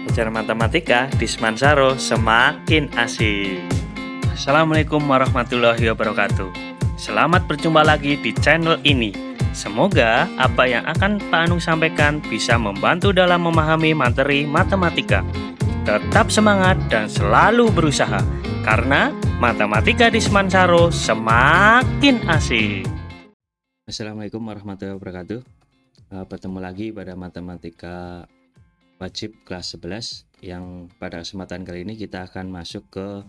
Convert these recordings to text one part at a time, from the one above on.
belajar matematika di Semansaro semakin asik. Assalamualaikum warahmatullahi wabarakatuh. Selamat berjumpa lagi di channel ini. Semoga apa yang akan Pak Anung sampaikan bisa membantu dalam memahami materi matematika. Tetap semangat dan selalu berusaha, karena matematika di Semansaro semakin asik. Assalamualaikum warahmatullahi wabarakatuh. Bertemu lagi pada matematika wajib kelas 11 yang pada kesempatan kali ini kita akan masuk ke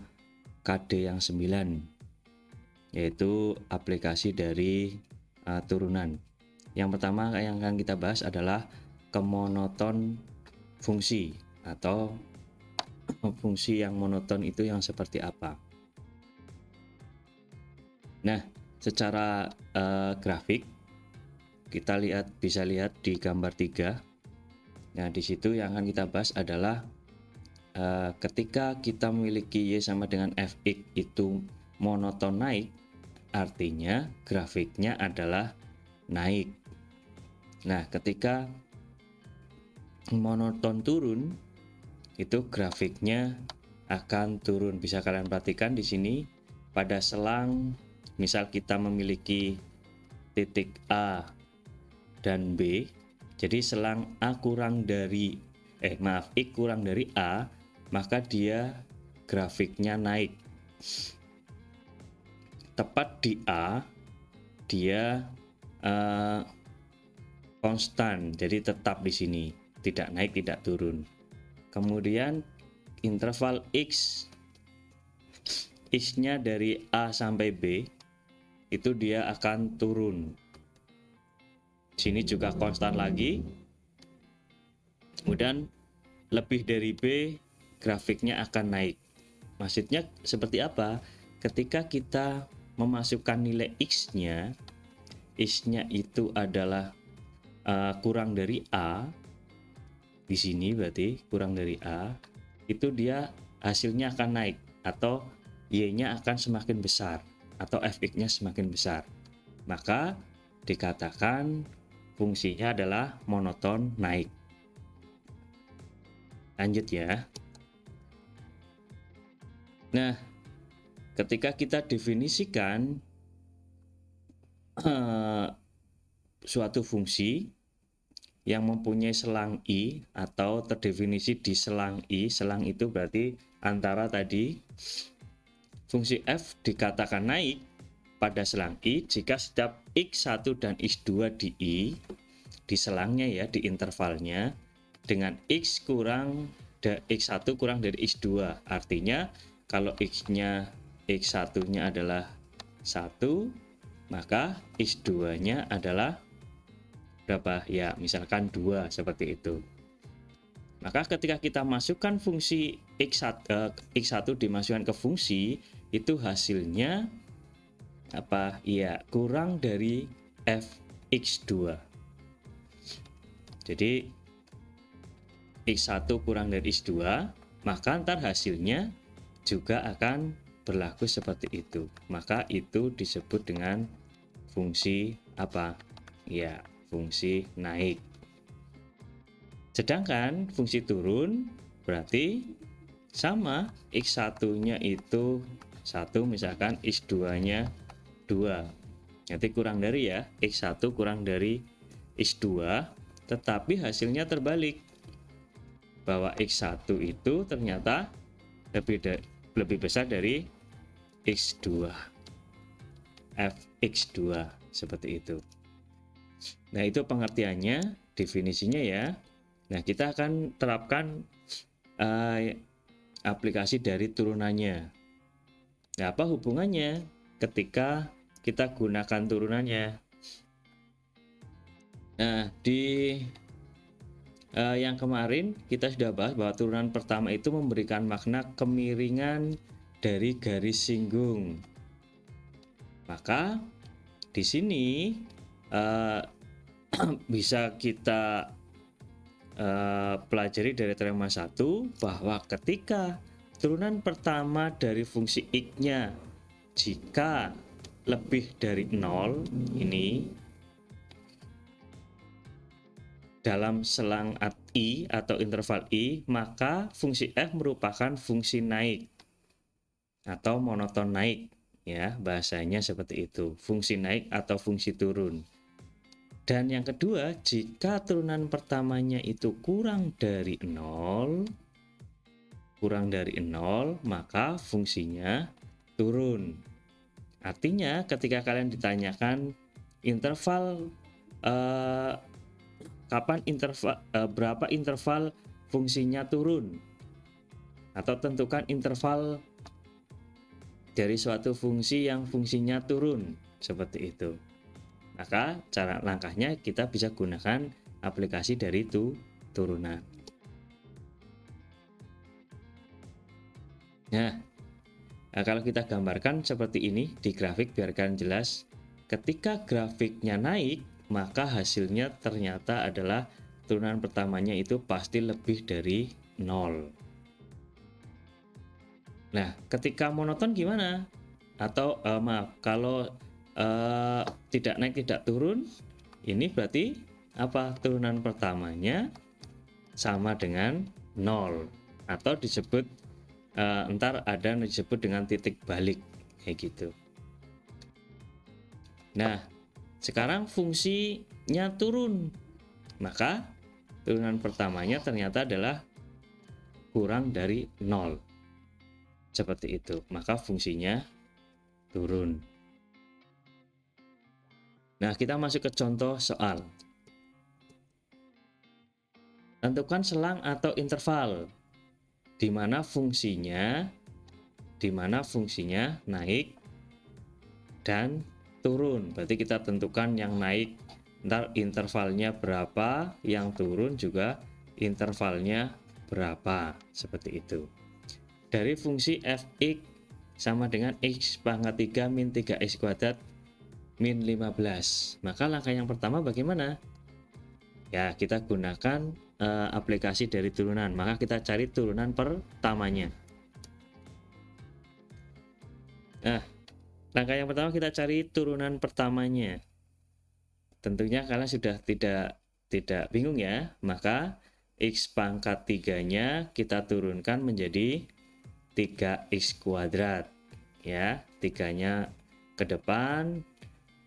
KD yang 9, yaitu aplikasi dari turunan. Yang pertama yang akan kita bahas adalah kemonoton fungsi atau fungsi yang monoton itu yang seperti apa. Nah, secara grafik kita bisa lihat di gambar 3. Nah, di situ yang akan kita bahas adalah ketika kita memiliki Y sama dengan Fx itu monoton naik, artinya grafiknya adalah naik. Nah, ketika monoton turun, itu grafiknya akan turun. Bisa kalian perhatikan di sini pada selang, misal kita memiliki titik A dan B. Jadi selang A kurang dari X kurang dari A, maka dia grafiknya naik. Tepat di A, dia konstan, jadi tetap di sini, tidak naik, tidak turun. Kemudian interval X-nya dari A sampai B, itu dia akan turun. Sini juga konstan lagi. Kemudian lebih dari B, grafiknya akan naik. Maksudnya seperti apa? Ketika kita memasukkan nilai X-nya itu adalah kurang dari A. Di sini berarti kurang dari A, itu dia hasilnya akan naik atau Y-nya akan semakin besar atau Fx-nya semakin besar. Maka dikatakan fungsinya adalah monoton naik. Lanjut ya. Nah, ketika kita definisikan suatu fungsi yang mempunyai selang I atau terdefinisi di selang I, selang itu berarti antara tadi fungsi F dikatakan naik pada selang I jika setiap X1 dan X2 di I, di selangnya ya, di intervalnya, dengan X1 kurang dari X2. Artinya kalau X-nya X1-nya adalah 1, maka X2-nya adalah berapa? Ya, misalkan 2, seperti itu. Maka ketika kita masukkan fungsi X1 dimasukkan ke fungsi, itu hasilnya apa? Ya, kurang dari Fx2. Jadi X1 kurang dari X2, maka ntar hasilnya juga akan berlaku seperti itu. Maka itu disebut dengan fungsi apa? Ya, fungsi naik. Sedangkan fungsi turun berarti sama, X1-nya itu 1, misalkan X2-nya 2. Nanti kurang dari ya, X1 kurang dari X2, tetapi hasilnya terbalik. Bahwa X1 itu ternyata lebih besar dari X2. Fx2 seperti itu. Nah, itu pengertiannya, definisinya ya. Nah, kita akan terapkan aplikasi dari turunannya. Nah, apa hubungannya ketika kita gunakan turunannya? Nah, di yang kemarin kita sudah bahas bahwa turunan pertama itu memberikan makna kemiringan dari garis singgung. Maka di sini bisa kita pelajari dari teorema 1 bahwa ketika turunan pertama dari fungsi X-nya jika lebih dari 0, ini dalam selang I atau interval I, maka fungsi f merupakan fungsi naik atau monoton naik, ya bahasanya seperti itu, fungsi naik atau fungsi turun. Dan yang kedua, jika turunan pertamanya itu kurang dari 0, maka fungsinya turun. Artinya ketika kalian ditanyakan interval berapa interval fungsinya turun, atau tentukan interval dari suatu fungsi yang fungsinya turun, seperti itu, maka cara langkahnya kita bisa gunakan aplikasi dari turunan. Nah, kalau kita gambarkan seperti ini di grafik biar kalian jelas, ketika grafiknya naik maka hasilnya ternyata adalah turunan pertamanya itu pasti lebih dari 0. Nah, ketika monoton gimana? Atau maaf, kalau tidak naik tidak turun, ini berarti apa? Turunan pertamanya sama dengan 0, atau disebut ntar ada yang disebut dengan titik balik, kayak gitu. Nah, sekarang fungsinya turun, maka turunan pertamanya ternyata adalah kurang dari 0, seperti itu, maka fungsinya turun. Nah, kita masuk ke contoh soal. Tentukan selang atau interval di mana fungsinya naik dan turun. Berarti kita tentukan yang naik ntar intervalnya berapa, yang turun juga intervalnya berapa, seperti itu. Dari fungsi fx sama dengan x pangkat 3 min 3x kuadrat min 15. Maka langkah yang pertama bagaimana? Ya, kita gunakan aplikasi dari turunan. Maka kita cari turunan pertamanya. Nah, langkah yang pertama kita cari turunan pertamanya. Tentunya kalian sudah tidak bingung ya, maka x pangkat 3-nya kita turunkan menjadi 3x kuadrat. Ya, 3-nya ke depan,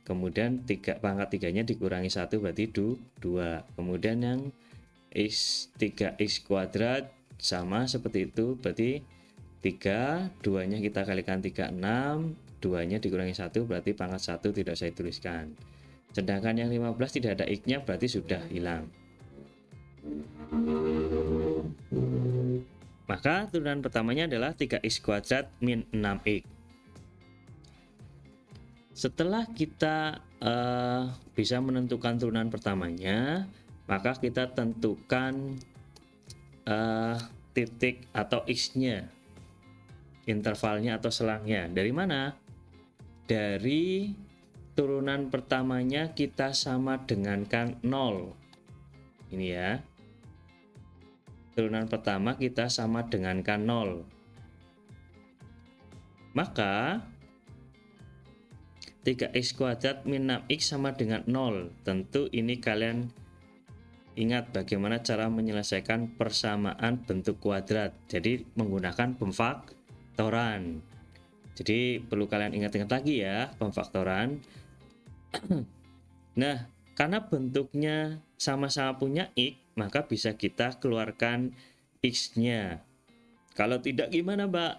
kemudian 3 pangkat 3-nya dikurangi 1 berarti 2. Kemudian yang 3x kuadrat sama seperti itu, berarti 3, 2-nya kita kalikan 36, 2-nya dikurangi 1 berarti pangkat 1 tidak saya tuliskan. Sedangkan yang 15 tidak ada x-nya berarti sudah hilang. Maka turunan pertamanya adalah 3x kuadrat min 6x. Setelah kita bisa menentukan turunan pertamanya, maka kita tentukan titik atau x-nya, intervalnya atau selangnya. Dari mana? Dari turunan pertamanya kita sama dengankan 0. Ini ya. Turunan pertama kita sama dengankan 0. Maka 3x kuadrat min 6x sama dengan 0. Tentu ini kalian ingat bagaimana cara menyelesaikan persamaan bentuk kuadrat. Jadi menggunakan pemfaktoran. Jadi perlu kalian ingat-ingat lagi ya, pemfaktoran. Nah, karena bentuknya sama-sama punya x, maka bisa kita keluarkan x-nya. Kalau tidak gimana, Mbak?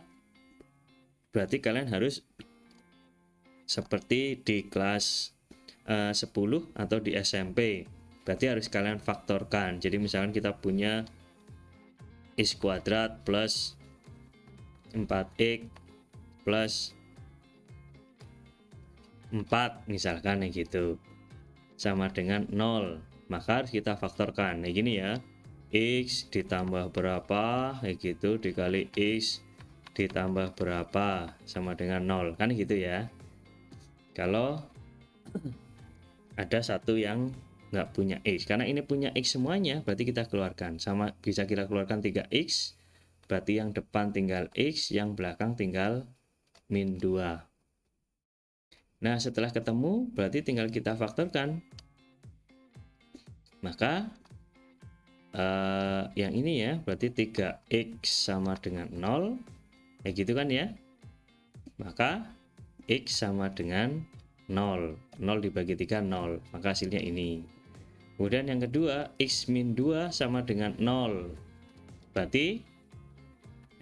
Berarti kalian harus seperti di kelas 10 atau di SMP. Berarti harus kalian faktorkan. Jadi misalkan kita punya x kuadrat plus 4x plus 4 misalkan gitu, sama dengan 0, maka harus kita faktorkan. Nah gini ya, x ditambah berapa kayak gitu dikali x ditambah berapa sama dengan 0, kan gitu ya. Kalau ada satu yang nggak punya x, karena ini punya x semuanya, berarti kita keluarkan, sama bisa kita keluarkan 3x, berarti yang depan tinggal x, yang belakang tinggal min 2. Nah setelah ketemu berarti tinggal kita faktorkan. Maka yang ini ya, berarti 3x sama dengan 0, kayak gitu kan ya. Maka x sama dengan 0, 0 dibagi 3 0, maka hasilnya ini. Kemudian yang kedua, x min 2 sama dengan 0, berarti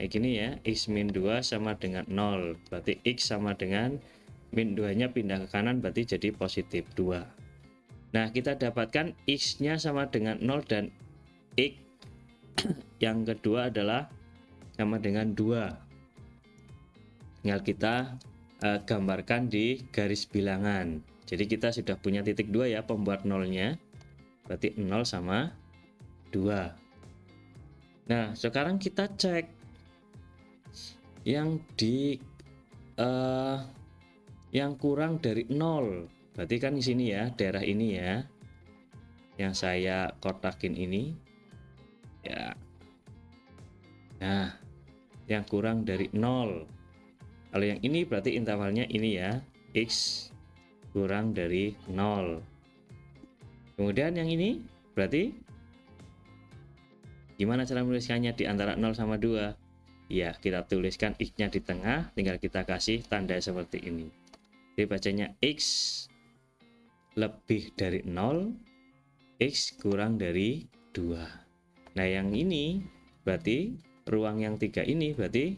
kayak gini ya, x min 2 sama dengan 0, berarti x sama dengan min 2 nya pindah ke kanan, berarti jadi positif 2. Nah, kita dapatkan x nya sama dengan 0 dan x yang kedua adalah sama dengan 2. Tinggal kita gambarkan di garis bilangan. Jadi kita sudah punya titik 2 ya, pembuat nolnya, berarti 0 sama 2. Nah, sekarang kita cek yang di yang kurang dari 0, berarti kan di sini ya, daerah ini ya, yang saya kotakin ini ya. Nah, yang kurang dari 0, kalau yang ini berarti intervalnya ini ya, x kurang dari 0. Kemudian yang ini berarti gimana cara menuliskannya di antara 0 sama 2? Ya, kita tuliskan x-nya di tengah, tinggal kita kasih tanda seperti ini. Jadi bacanya x lebih dari 0, x kurang dari 2. Nah, yang ini berarti ruang yang 3 ini berarti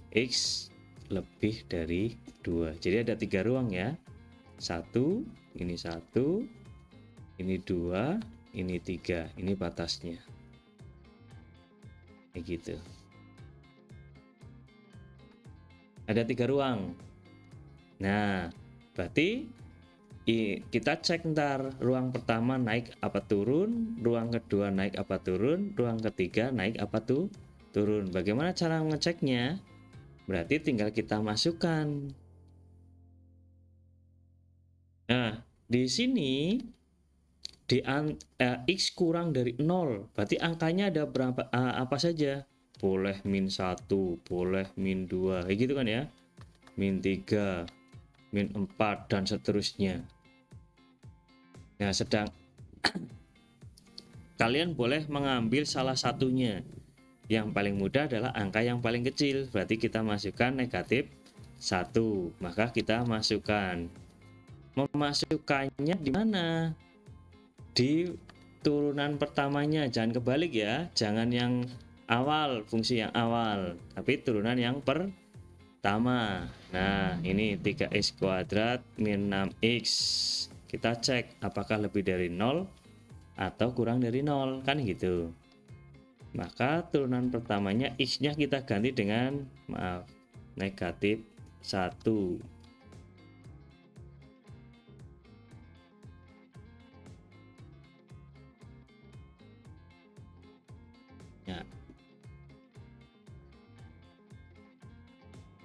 x lebih dari 2. Jadi ada 3 ruang ya. 1, ini 1, ini 2, ini 3. Ini batasnya. Kayak gitu. Ada 3 ruang. Nah, berarti kita cek ntar ruang pertama naik apa turun, ruang kedua naik apa turun, ruang ketiga naik apa tuh turun. Bagaimana cara ngeceknya? Berarti tinggal kita masukkan. Nah, di sini di x kurang dari 0, berarti angkanya ada berapa, apa saja? Boleh min 1, boleh min 2, kayak gitu kan ya. Min 3, min 4 dan seterusnya. Nah, sedang kalian boleh mengambil salah satunya. Yang paling mudah adalah angka yang paling kecil, berarti kita masukkan negatif 1. Maka kita masukkan. Memasukkannya di mana? Di turunan pertamanya, jangan kebalik ya, jangan yang awal, fungsi yang awal, tapi turunan yang pertama. Nah, ini 3x kuadrat min 6x. Kita cek apakah lebih dari 0 atau kurang dari 0, kan gitu. Maka turunan pertamanya x-nya kita ganti dengan negatif 1. Ya.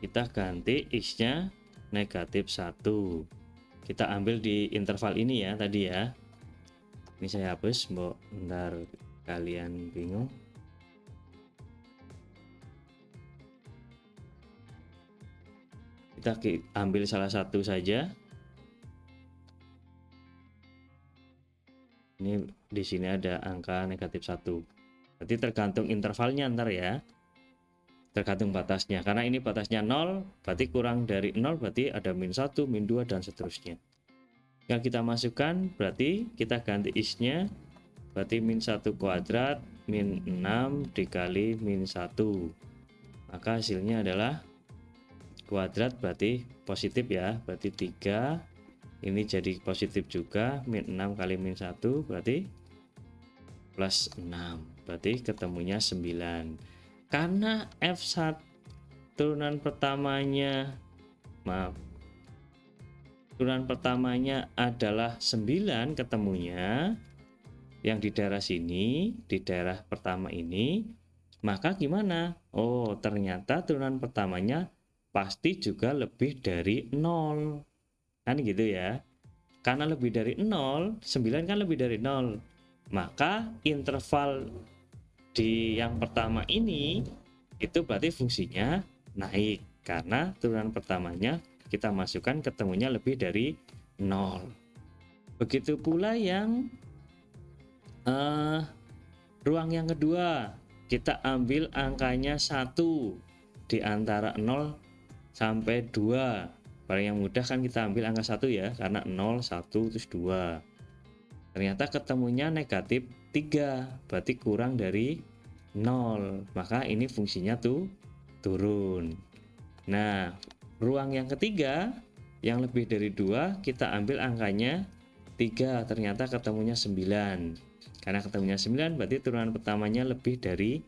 Kita ganti x-nya negatif 1. Kita ambil di interval ini ya tadi ya. Ini saya hapus, mbok, ntar kalian bingung. Kita ambil salah satu saja. Ini di sini ada angka negatif 1. Berarti tergantung intervalnya ntar ya. Tergantung batasnya, karena ini batasnya 0, berarti kurang dari 0 berarti ada min 1, min 2 dan seterusnya. Yang kita masukkan berarti kita ganti x-nya, berarti min 1 kuadrat min 6 dikali min 1. Maka hasilnya adalah kuadrat, berarti positif ya, berarti 3. Ini jadi positif juga, min 6 kali min 1 berarti plus 6, berarti ketemunya 9. Karena F1 turunan pertamanya adalah 9 ketemunya yang di daerah sini, di daerah pertama ini, maka gimana? Oh, ternyata turunan pertamanya pasti juga lebih dari 0, kan gitu ya. Karena lebih dari 0, 9 kan lebih dari 0, maka interval di yang pertama ini itu berarti fungsinya naik, karena turunan pertamanya kita masukkan ketemunya lebih dari 0. Begitu pula yang Ruang yang kedua, kita ambil angkanya 1 di antara 0 sampai 2. Paling yang mudah kan kita ambil angka 1 ya, karena 0, 1, terus 2. Ternyata ketemunya negatif 3, berarti kurang dari 0. Maka ini fungsinya tuh turun. Nah, ruang yang ketiga, yang lebih dari 2, kita ambil angkanya 3, ternyata ketemunya 9. Karena ketemunya 9, berarti turunan pertamanya lebih dari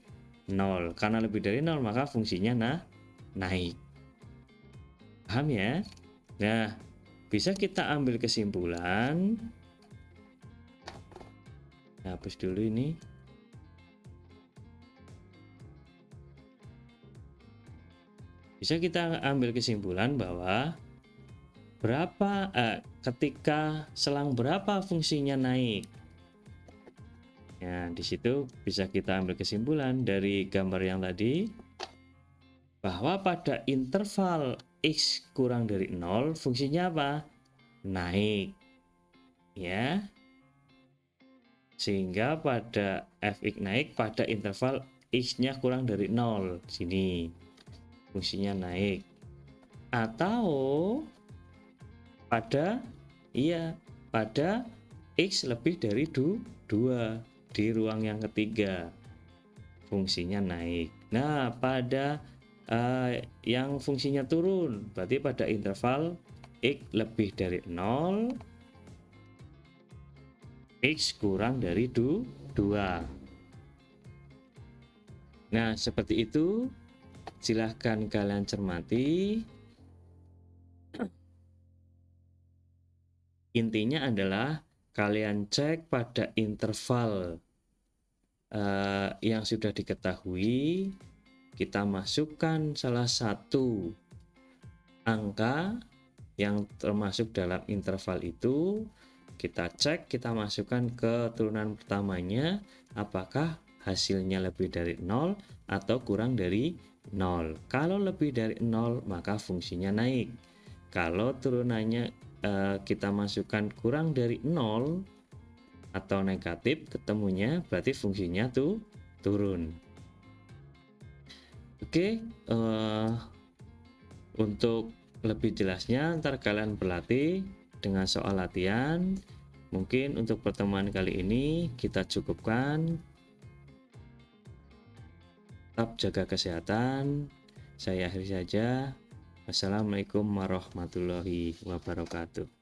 0. Karena lebih dari 0, maka fungsinya naik. Paham ya? Nah, bisa kita ambil kesimpulan. Hapus dulu ini. Bisa kita ambil kesimpulan bahwa ketika selang berapa fungsinya naik. Ya, di situ bisa kita ambil kesimpulan dari gambar yang tadi bahwa pada interval X kurang dari 0 fungsinya apa? Naik. Ya. Sehingga pada fx naik pada interval x-nya kurang dari 0. Sini fungsinya naik. Atau pada x lebih dari 2 di ruang yang ketiga fungsinya naik. Nah, pada yang fungsinya turun berarti pada interval x lebih dari 0, x kurang dari 2. Nah, seperti itu. Silahkan kalian cermati. Intinya adalah kalian cek pada interval yang sudah diketahui, kita masukkan salah satu angka yang termasuk dalam interval itu, kita cek, kita masukkan ke turunan pertamanya, apakah hasilnya lebih dari 0 atau kurang dari 0. Kalau lebih dari 0, maka fungsinya naik. Kalau turunannya kita masukkan kurang dari 0 atau negatif, ketemunya berarti fungsinya tuh turun. Oke, untuk lebih jelasnya ntar kalian berlatih dengan soal latihan. Mungkin untuk pertemuan kali ini kita cukupkan. Tetap jaga kesehatan. Saya akhiri saja. Wassalamualaikum warahmatullahi wabarakatuh.